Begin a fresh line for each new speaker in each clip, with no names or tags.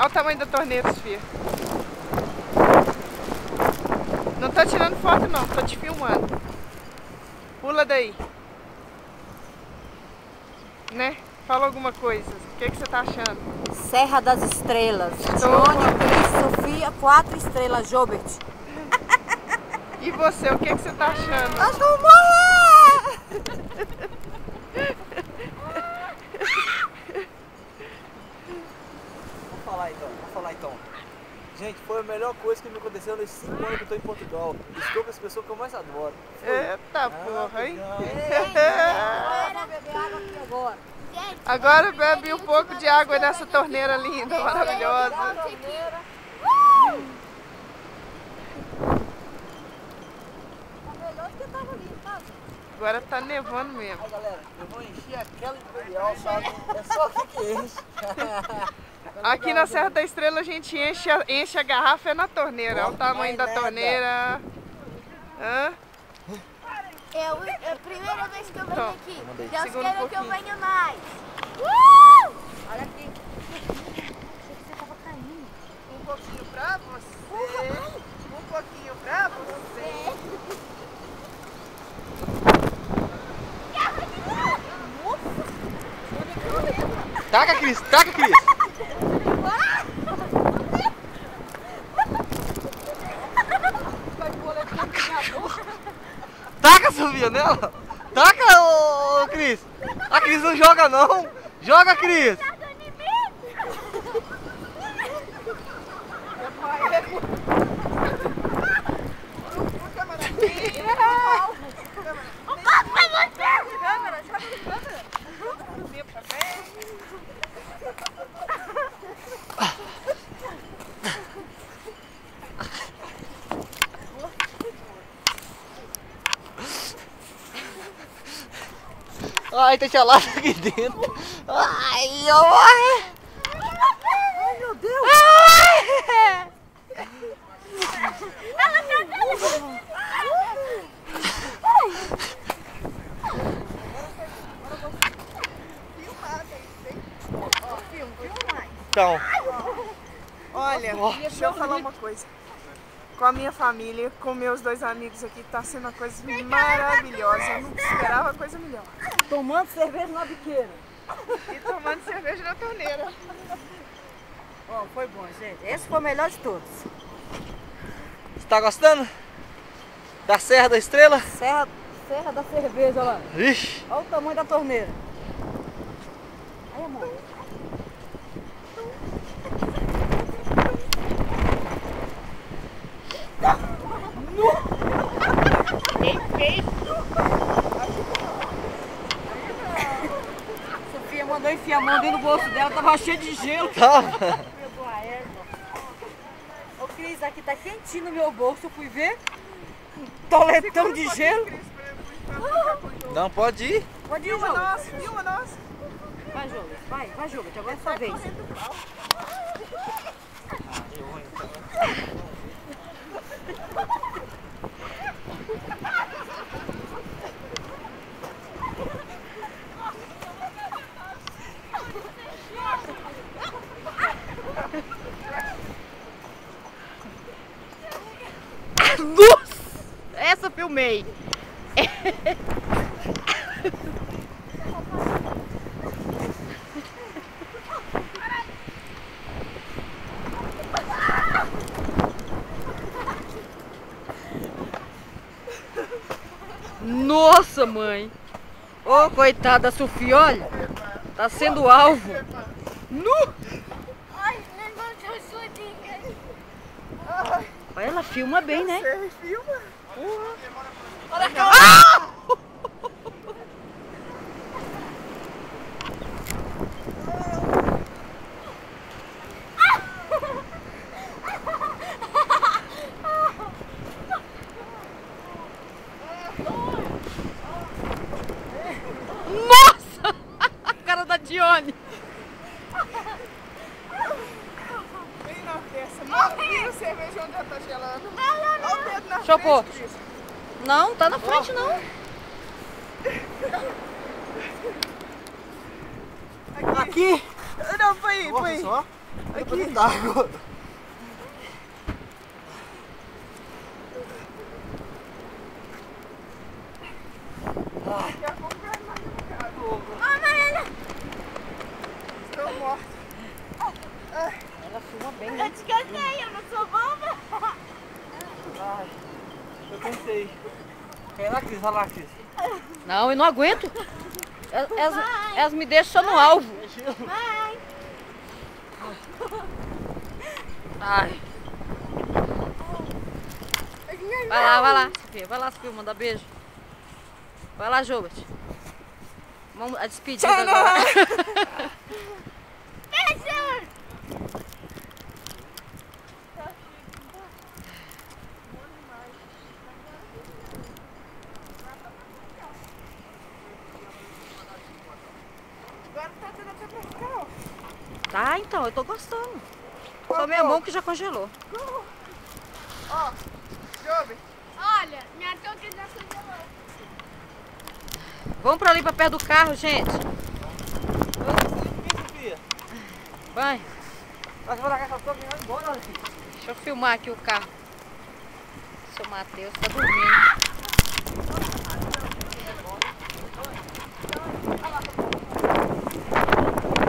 Olha o tamanho da torneira, Sofia. Não tô tirando foto não, tô te filmando. Pula daí. Né? Fala alguma coisa. O que você tá achando?
Serra das Estrelas.
Estou.
Johnny, Cris, Sofia, 4 estrelas, Jobert.
E você, o que você tá achando?
Nós vamos morrer!
Vou falar então. Gente, foi a melhor coisa que me aconteceu nesses 5 anos que eu tô em Portugal. Estou com as pessoas que eu mais adoro.
Eita porra, hein?
Vamos beber água aqui agora.
Agora bebe um pouco de água nessa torneira linda, maravilhosa.
Tá melhor do que tava ali, tá?
Agora tá nevando mesmo.
Aí galera, eu vou encher aquela imperial, sabe? É só aqui que enche.
Aqui na Serra da Estrela a gente enche a garrafa é na torneira. Olha o tamanho da torneira. Hã?
É a primeira vez que eu venho aqui. Deus
Segura um
queira que eu
pouquinho.
venha mais.
Olha aqui. Achei que você tava caindo.
Um pouquinho pra você. Um pouquinho pra você.
Taca, Cris! Taca, Cris! Taca, Sofia, nela! Taca, ô Cris! A Cris não joga, não! Joga, Cris! Ai, tem gelado aqui dentro. Ai, ai,
Ai, meu Deus.
ai. Então,
Olha, deixa eu falar uma coisa. Com a minha família, com meus 2 amigos aqui, tá sendo uma coisa maravilhosa. Eu não esperava coisa melhor.
Tomando cerveja na biqueira.
E tomando cerveja na torneira.
Ó, foi bom, gente. Esse foi o melhor de todos.
você tá gostando? Da Serra da Estrela?
Serra da cerveja, olha lá.
Vixe!
Olha o tamanho da torneira. Aí, amor. Sofia mandou enfiar a mão dentro do bolso dela, tava cheio de gelo.
Tava.
Pegou a erva. Ô Cris, aqui tá quentinho no meu bolso, eu fui ver. Um toletão de gelo.
Não, pode ir.
Pode ir,
Filma
Júlio.
nós, filma nós.
Vai, Júlio. Vai, Júlio. Agora é sua vez.
Nossa! Essa eu filmei. Nossa, mãe!
Ô, coitada da Sofia, olha. Tá sendo alvo.
Nu!
Ai, não tô sudinha.
Olha, ela filma bem, né?
Você filma?
Olha a cara!
Nossa! A cara da Dione! Vem na peça, não vira a cerveja onde ela tá gelando. Olha o dedo na
Deixa eu pôr.
frente, Cris.
Não, tá na frente não.
Aqui. Não, põe aí, põe aí.
Só. Aqui tá água.
Estou morta.
Ela filma bem,
Eu
né?
descansei, eu não sou boba.
Ai, eu pensei. Vai lá, Cris, vai lá, Cris.
Não, eu não aguento. Elas me deixam só no alvo.
Vai.
Ai. Vai lá, Sofia. Vai lá, Sofia, manda beijo. Vai lá, Jobert. Vamos a despedida agora.
Beijo.
Agora tá dando até pra ficar, ó.
Tá, então, eu tô gostando. Só minha mão que já congelou.
Ó, Jobe.
Olha, minha touca já congelou.
Vamos pra ali, pra perto do carro, gente.
Sofia.
Vai.
Vai lá, cá, só que vai embora, olha aqui.
Deixa eu filmar aqui o carro. Seu Matheus tá dormindo.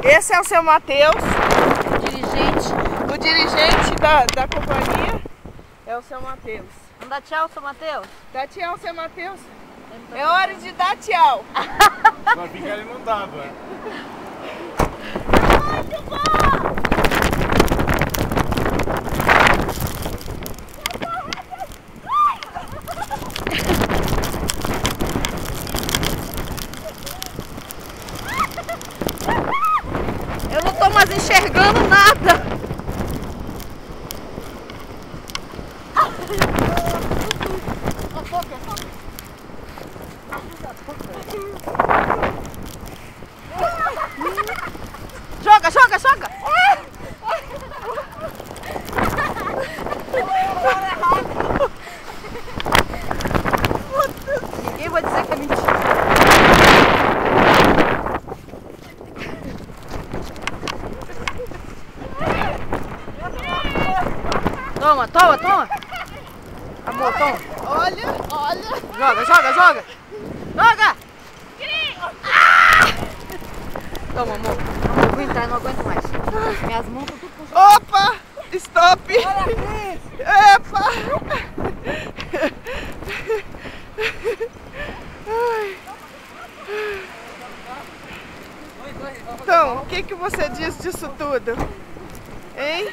Esse é o seu Matheus,
Dirigente.
o dirigente da companhia. É o seu Matheus.
Vamos dar tchau, seu Matheus?
Dá tchau, seu Matheus. É hora de dar tchau.
Vai ficar ele não dá, velho.
Muito bom.
Eu não tô mais enxergando nada. Joga, joga, joga! Ninguém vai dizer que é mentira. Toma, toma, toma! Amor, toma!
Olha, olha.
Joga, joga, joga! Joga! Toma, amor. Não vou aguentar, não aguento mais. Minhas mãos estão tudo congeladas.
Opa, stop. Epa. Ai. Então, o que você diz disso tudo? Hein?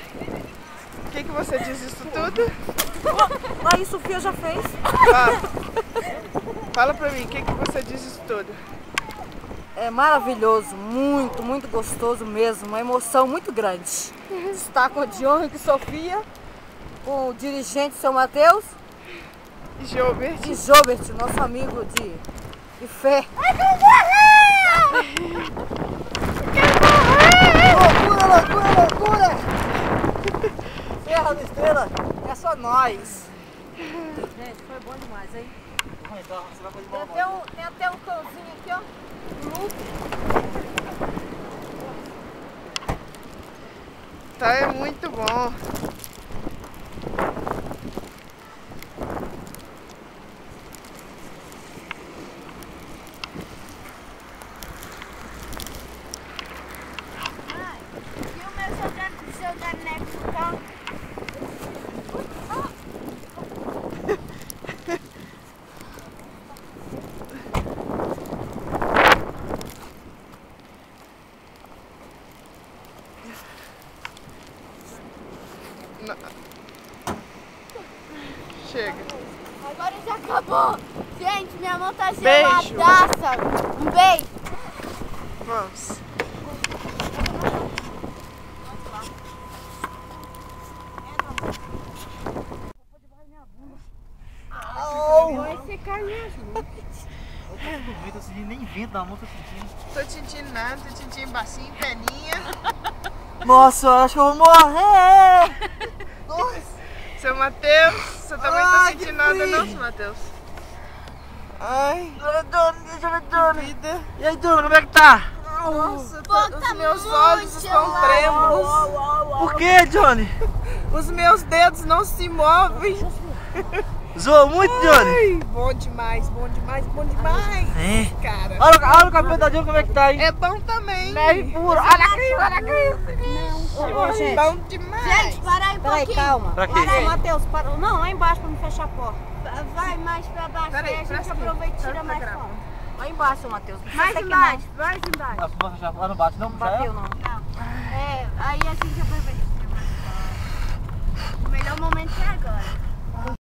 O que você diz disso tudo?
Aí, Sofia já fez.
Fala pra mim, o que você diz disso tudo?
É maravilhoso, muito, muito gostoso mesmo. Uma emoção muito grande. Estar com a Dione e Sofia, com o dirigente, seu Matheus,
Jobert.
e Jobert, nosso amigo de fé.
Loucura, loucura, loucura! Serra da Estrela, é só nós.
Gente, foi bom demais, hein?
Então, você vai fazer
Tem até um cãozinho aqui, ó.
Tá, é muito bom.
Filma eu jogando neco no carro.
Chega.
Agora já acabou. Gente, minha mão tá
Beijo.
geladaça. Um beijo.
Vamos.
Vai secar mesmo.
Eu tô sentindo nem vento da mão, tô sentindo.
Tô sentindo nada, tô sentindo bacinho, peninha.
Nossa, eu acho que eu vou morrer! Nossa!
Seu Matheus, você também não tá sentindo nada não, seu Matheus? Ai,
Deixa eu ver, Dona.
vida.
E aí, Dona, como é que tá?
Nossa,
Pô,
os
tá
meus
muito
olhos estão
gelado.
trêmulos.
Por que, Johnny?
Os meus dedos não se movem.
Zoou muito, Johnny?
Ai, bom demais, bom demais, bom demais.
É.
Cara,
Olha o cabelo da Johnny como é que tá, hein?
é bom também.
Neve puro. Olha aqui, olha aqui.
Ô, gente,
Bom demais.
Gente, para aí um
peraí,
pouquinho.
calma.
Pra quê?
Ô, Matheus, para. Não, lá embaixo pra me fechar a porta.
Vai mais pra baixo,
Peraí,
aí a gente
presta aqui.
aproveita e tira
Tá
mais
gravando.
foto.
Lá embaixo, Matheus. Não
Mais
precisa
embaixo,
aqui,
mais embaixo.
Nossa, vou fechar lá no bate, não?
não. Não bateu, não.
É, aí a gente aproveita e tira mais foto. O melhor momento é agora.